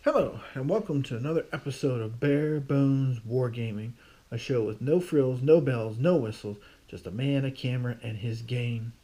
Hello, and welcome to another episode of Bare Bones Wargaming, a show with no frills, no bells, no whistles, just a man, a camera, and his game.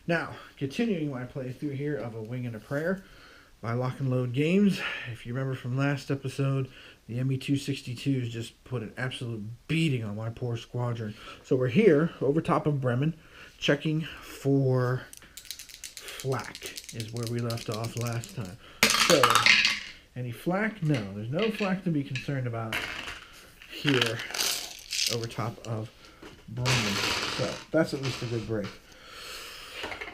Now, continuing my playthrough here of A Wing and a Prayer by Lock and Load Games. If you remember from last episode, the ME-262s just put an absolute beating on my poor squadron. So we're here, over top of Bremen, checking for flak, is where we left off last time. So, any flak? No, there's no flak to be concerned about here over top of Bremen. So that's at least a good break.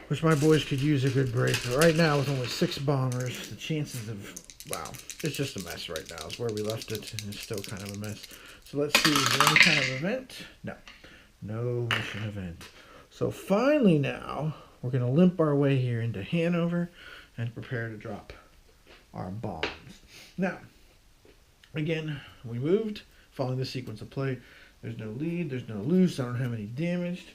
Wish my boys could use a good break. But right now, with only 6 bombers, the chances of, wow, it's just a mess right now. It's where we left it, and it's still kind of a mess. So let's see, is there any kind of event? No. No mission event. So finally now, we're going to limp our way here into Hannover and prepare to drop our bombs. Now, again, we moved, following the sequence of play. There's no lead, there's no loose, I don't have any damaged.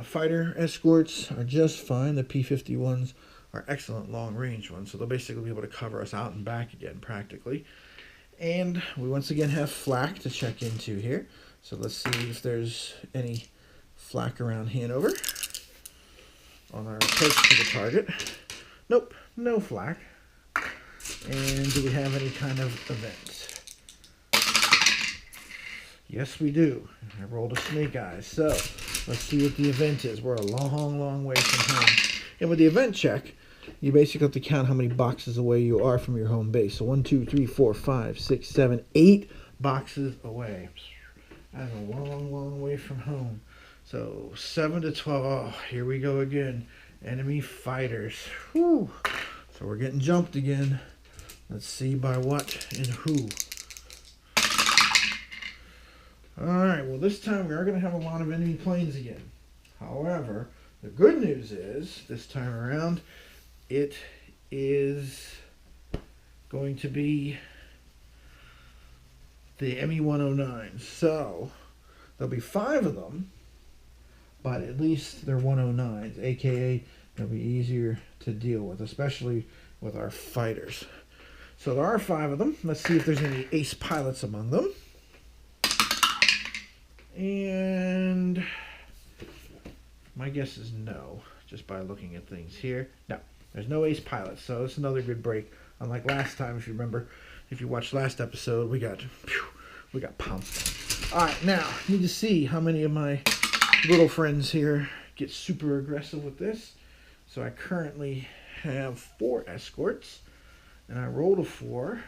Fighter escorts are just fine. The P-51s are excellent long-range ones, so they'll basically be able to cover us out and back again, practically. And we once again have flak to check into here. So let's see if there's any flak around Hanover on our approach to the target. Nope, no flak. And do we have any kind of event? Yes, we do. I rolled a snake eyes. So let's see what the event is. We're a long, long way from home. And with the event check, you basically have to count how many boxes away you are from your home base. So 1, 2, 3, 4, 5, 6, 7, 8 boxes away. That's a long, long way from home. So 7 to 12. Oh, here we go again. Enemy fighters. Whew. So we're getting jumped again. Let's see by what and who. Alright, well this time we are going to have a lot of enemy planes again. However, the good news is, this time around, it is going to be the ME-109s. So, there'll be 5 of them, but at least they're 109s, aka they'll be easier to deal with, especially with our fighters. So there are 5 of them. Let's see if there's any ace pilots among them. And my guess is no, just by looking at things here. No, there's no ace pilots, so it's another good break. Unlike last time, if you remember, if you watched last episode, we got pounced on. All right, now need to see how many of my little friends here get super aggressive with this. So I currently have 4 escorts. And I rolled a 4,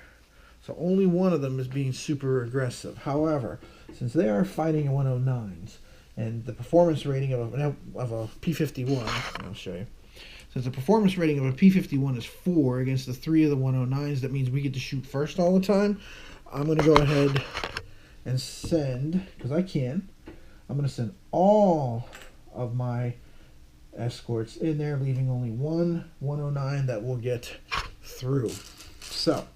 so only one of them is being super aggressive. However, since they are fighting in 109s, and the performance rating of a P-51, I'll show you. Since the performance rating of a P-51 is 4 against the 3 of the 109s, that means we get to shoot first all the time. I'm going to go ahead and send, because I can, I'm going to send all of my escorts in there, leaving only one 109 that will get through. So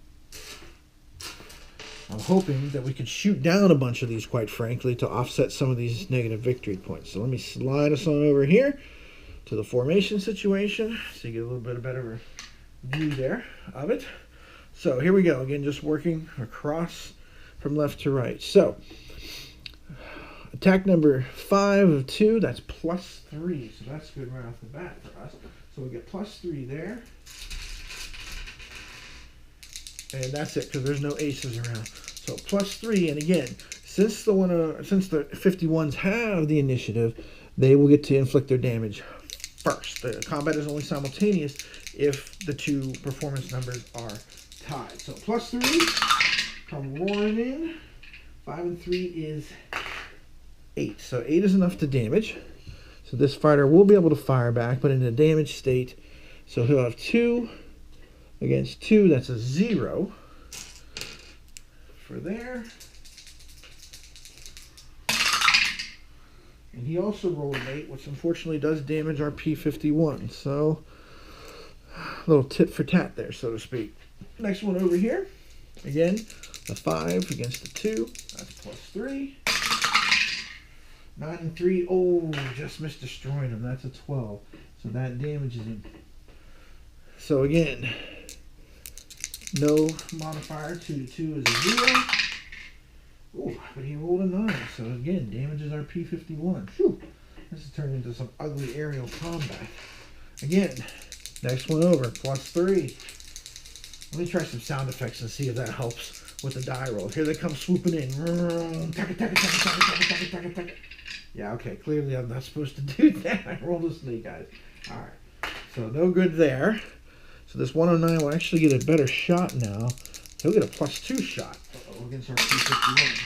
I'm hoping that we could shoot down a bunch of these, quite frankly, to offset some of these negative victory points. So let me slide us on over here to the formation situation so you get a little bit of better view there of it. So here we go again, just working across from left to right. So attack number 5 of 2, that's +3, so that's good right off the bat for us. So we get +3 there. And that's it, because there's no aces around. So +3, and again, since the 51s have the initiative, they will get to inflict their damage first. The combat is only simultaneous if the 2 performance numbers are tied. So +3, come roaring in. 5 and 3 is 8. So 8 is enough to damage. So this fighter will be able to fire back, but in a damaged state. So he'll have 2 against 2. That's a 0 for there. And he also rolled an 8, which unfortunately does damage our P-51. So a little tit for tat there, so to speak. Next one over here. Again, the 5 against the 2. That's +3. 9 and 3. Oh, just missed destroying him. That's a 12. So that damages him. So again, No modifier. 2 to 2 is a 0. Oh, but he rolled a 9. So again, damages our P-51. Phew. This has turned into some ugly aerial combat. Again, next one over. +3. Let me try some sound effects and see if that helps with the die roll. Here they come swooping in. Yeah, okay. Clearly I'm not supposed to do that. I rolled a snake eyes. Alright. So no good there. So this 109 will actually get a better shot now. He'll get a +2 shot against our P-51.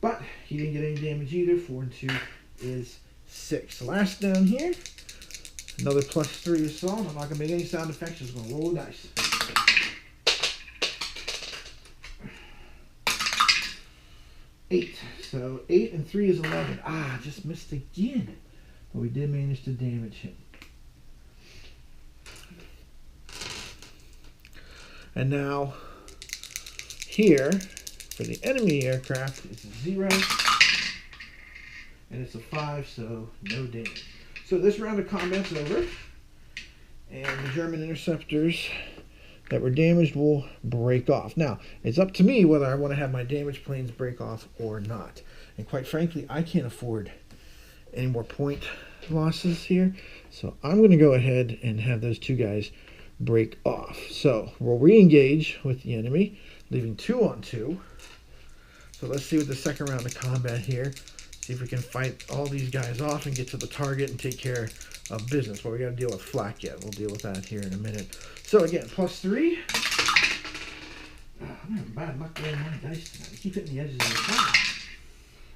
But he didn't get any damage either. 4 and 2 is 6. Last down here. Another +3 assault. I'm not going to make any sound effects. Just going to roll the dice. Eight. So 8 and 3 is 11. Ah, just missed again. But we did manage to damage him. And now, here, for the enemy aircraft, it's a 0. And it's a 5, so no damage. So this round of combat's over. And the German interceptors that were damaged will break off. Now, it's up to me whether I want to have my damaged planes break off or not. And quite frankly, I can't afford any more point losses here. So I'm going to go ahead and have those 2 guys break off. So we'll re-engage with the enemy, leaving 2 on 2. So let's see what the second round of combat here. See if we can fight all these guys off and get to the target and take care of business. But we got to deal with flak yet. We'll deal with that here in a minute. So again, +3. Oh, I'm having bad luck rolling my dice tonight. I keep hitting the edges of the top.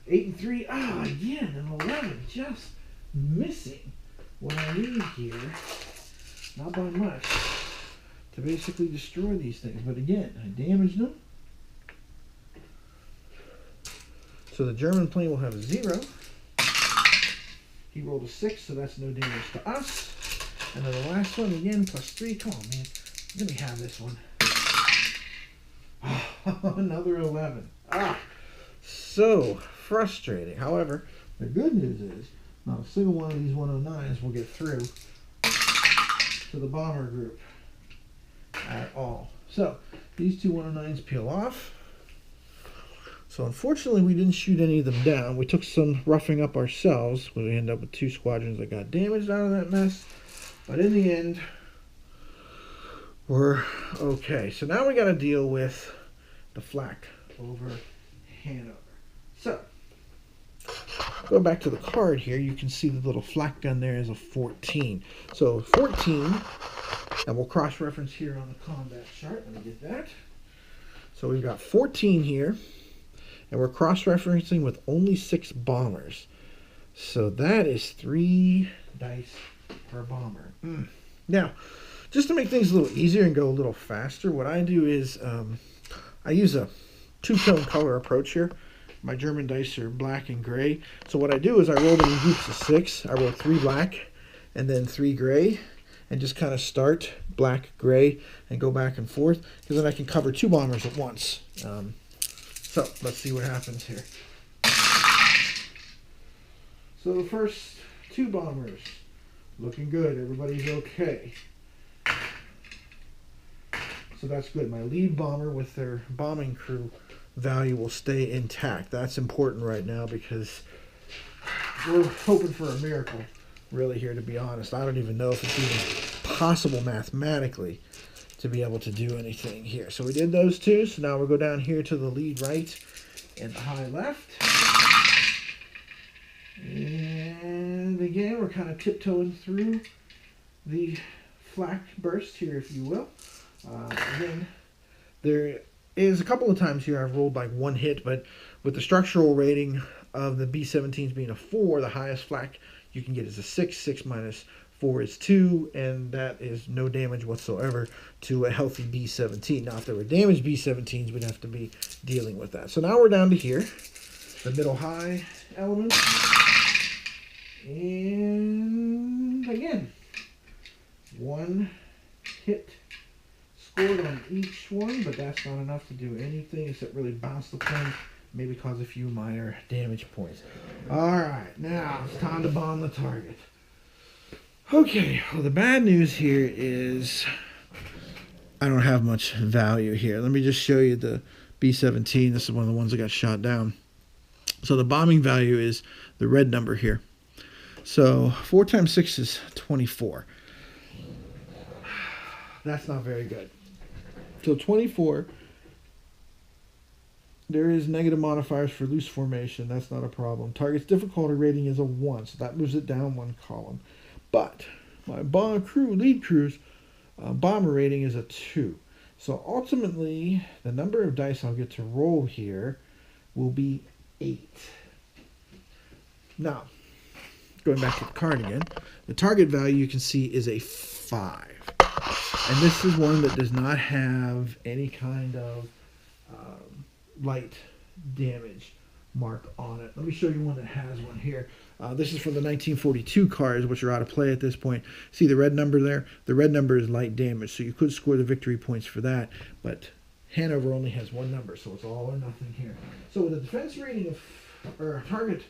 8 and 3. Ah, again, an 11. Just missing what I need here. Not by much. To basically destroy these things. But again, I damaged them. So the German plane will have a 0. He rolled a 6, so that's no damage to us. And then the last one, again, +3. Come on, man. Let me have this one. Oh, another 11. Ah, so frustrating. However, the good news is not a single one of these 109s will get through to the bomber group at all. So these 2 109s peel off. So unfortunately, we didn't shoot any of them down. We took some roughing up ourselves. We ended up with 2 squadrons that got damaged out of that mess. But in the end, we're okay. So now we got to deal with the flak over Hanover. So, go back to the card here. You can see the little flak gun there is a 14. So 14, and we'll cross-reference here on the combat chart. Let me get that. So we've got 14 here. And we're cross-referencing with only 6 bombers. So that is 3 dice per bomber. Now, just to make things a little easier and go a little faster, what I do is I use a 2-tone color approach here. My German dice are black and gray. So what I do is I roll them in groups of 6. I roll 3 black and then 3 gray. And just kind of start black, gray, and go back and forth. Because then I can cover 2 bombers at once. So, let's see what happens here. So the first 2 bombers, looking good. Everybody's okay. So that's good. My lead bomber with their bombing crew value will stay intact. That's important right now because we're hoping for a miracle, really, here, to be honest. I don't even know if it's even possible mathematically to be able to do anything here. So we did those 2. So now we'll go down here to the lead right and the high left. And again, we're kind of tiptoeing through the flak burst here, if you will. Again, there is a couple of times here I've rolled like 1 hit, but with the structural rating of the B-17s being a 4, the highest flak you can get is a 6. 6 minus 4 is 2, and that is no damage whatsoever to a healthy B-17. Now, if there were damaged B-17s, we'd have to be dealing with that. So now we're down to here, the middle high element. And again, 1 hit scored on each one, but that's not enough to do anything except really bounce the plane, maybe cause a few minor damage points. Alright, now it's time to bomb the target. Okay, well, the bad news here is I don't have much value here. Let me just show you the B-17. This is one of the ones that got shot down. So the bombing value is the red number here. So 4 times 6 is 24. That's not very good. So 24, there is negative modifiers for loose formation. That's not a problem. Target's difficulty rating is a 1, so that moves it down 1 column. But my lead crew's bomber rating is a 2. So ultimately, the number of dice I'll get to roll here will be 8. Now, going back to the card again, the target value you can see is a 5. And this is one that does not have any kind of light damage mark on it. Let me show you one that has one here. This is from the 1942 cards, which are out of play at this point. See the red number there? The red number is light damage, so you could score the victory points for that, but Hanover only has 1 number, so it's all or nothing here. So with a defense rating of, or a target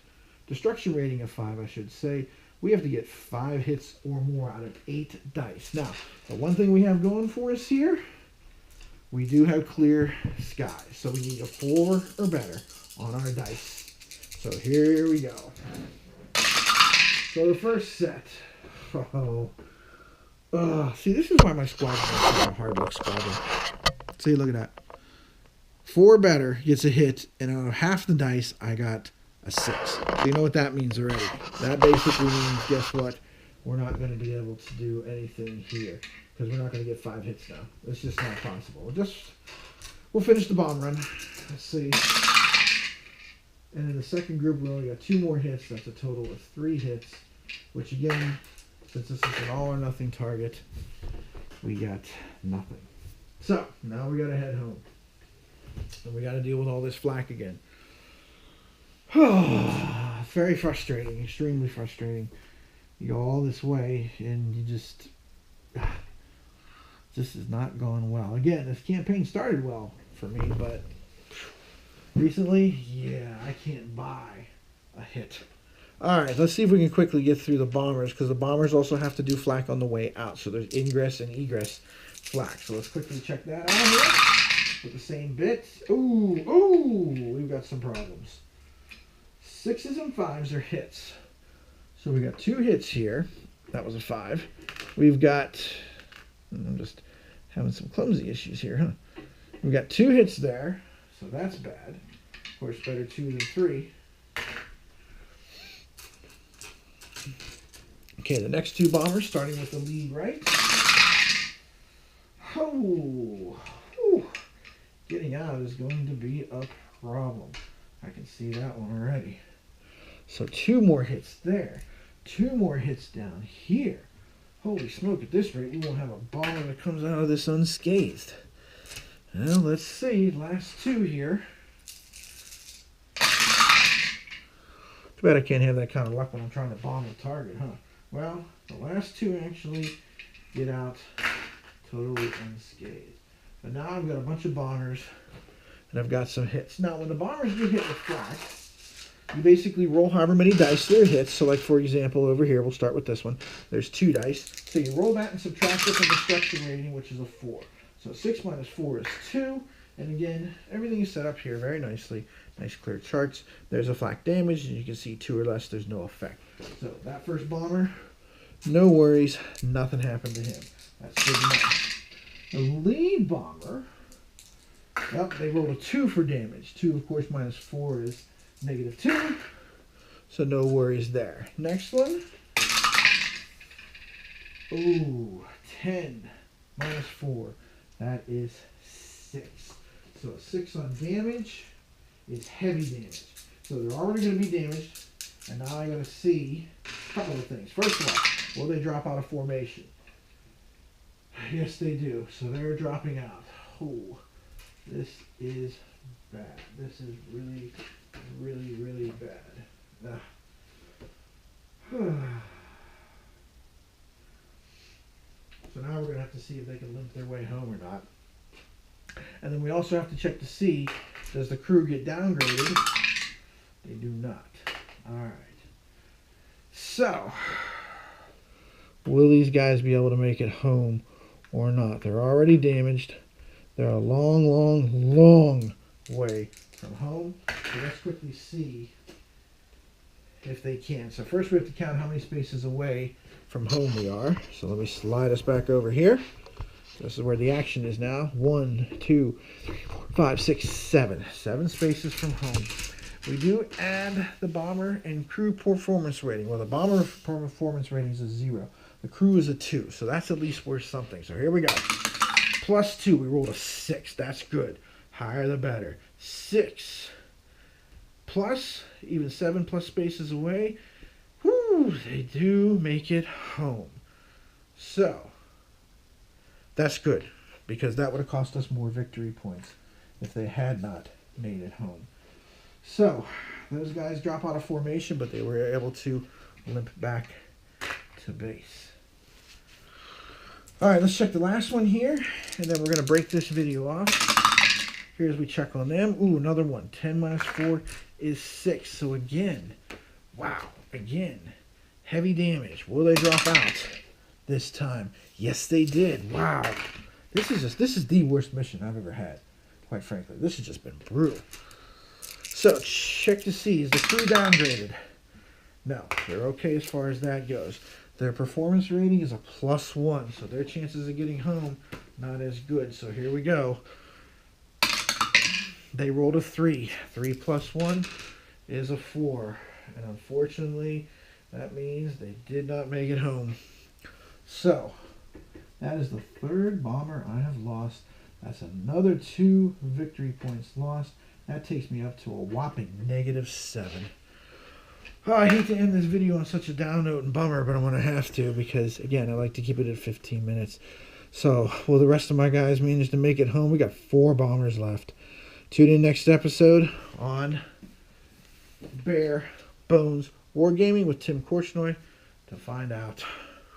destruction rating of 5, I should say, we have to get 5 hits or more out of 8 dice. Now, the one thing we have going for us here, we do have clear skies, so we need a 4 or better on our dice. So here we go. So the first set. See, this is why my squadron is a hard luck squadron. See, look at that. 4 or better gets a hit, and out of half the dice, I got a 6. So you know what that means already. That basically means, guess what? We're not going to be able to do anything here because we're not going to get 5 hits now. It's just not possible. We'll finish the bomb run. Let's see. And in the second group, we only got 2 more hits. That's a total of 3 hits, which again, since this is an all or nothing target, we got nothing. So now we got to head home. And we got to deal with all this flak again. Very frustrating, extremely frustrating. You go all this way and you just this is not going well. Again, this campaign started well for me, but recently, yeah, I can't buy a hit. Alright, let's see if we can quickly get through the bombers, because the bombers also have to do flak on the way out. So there's ingress and egress flak. So let's quickly check that out here with the same bit. Ooh, we've got some problems. 6s and 5s are hits. So we got 2 hits here. That was a 5. We've got, I'm just having some clumsy issues here, huh? We've got 2 hits there, so that's bad. Of course, better 2 than 3. Okay, the next 2 bombers, starting with the lead right. Getting out is going to be a problem. I can see that one already. So 2 more hits there. 2 more hits down here. Holy smoke, at this rate, we won't have a bomber that comes out of this unscathed. Well, let's see. Last 2 here. Too bad I can't have that kind of luck when I'm trying to bomb a target, huh? Well, the last 2 actually get out totally unscathed. But now I've got a bunch of bombers, and I've got some hits. Now, when the bombers get hit with flak, you basically roll however many dice there hits. So, like, for example, over here, we'll start with this one. There's 2 dice. So you roll that and subtract it from the destruction rating, which is a 4. So 6 minus 4 is 2. And again, everything is set up here very nicely. Nice clear charts. There's a flak damage, and you can see 2 or less, there's no effect. So that first bomber, no worries, nothing happened to him. That's good enough. The lead bomber, well, they rolled a 2 for damage. 2, of course, minus 4 is -2. So no worries there. Next one. Ooh, 10 minus 4. That is 6. So a 6 on damage is heavy damage. So they're already going to be damaged. And now I got to see a couple of things. First of all, will they drop out of formation? Yes, they do. So they're dropping out. Oh, this is bad. This is really, really, really bad. So now we're going to have to see if they can limp their way home or not. And then we also have to check to see, does the crew get downgraded? They do not. Alright. So, will these guys be able to make it home or not. They're already damaged. They're a long, long, long way from home. So let's quickly see if they can. So first we have to count how many spaces away from home we are. So let me slide us back over here. This is where the action is now. 1, 2, 3, 4, 5, 6, 7. 7 spaces from home. We do add the bomber and crew performance rating. Well, the bomber performance rating is a 0. The crew is a 2. So that's at least worth something. So here we go. +2. We rolled a 6. That's good. Higher the better. 6 plus, even 7 plus spaces away. Whoo, they do make it home. So that's good, because that would have cost us more victory points if they had not made it home. So those guys drop out of formation, but they were able to limp back to base. All right, let's check the last one here, and then we're going to break this video off. Here's we check on them. Ooh, another one. 10 minus 4 is 6. So again, wow, again, heavy damage. Will they drop out this time? Yes, they did. Wow. This is the worst mission I've ever had, quite frankly. This has just been brutal. So check to see, is the crew downgraded? No, they're okay as far as that goes. Their performance rating is a +1, so their chances of getting home not as good. So here we go. They rolled a 3. 3 plus 1 is a 4. And unfortunately, that means they did not make it home. So that is the 3rd bomber I have lost. That's another 2 victory points lost. That takes me up to a whopping -7. Oh, I hate to end this video on such a down note and bummer, but I'm going to have to, because, again, I like to keep it at 15 minutes. So, will the rest of my guys manage to make it home? We got 4 bombers left. Tune in next episode on Bare Bones Wargaming with Tim Korchnoi to find out.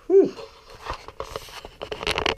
Whew.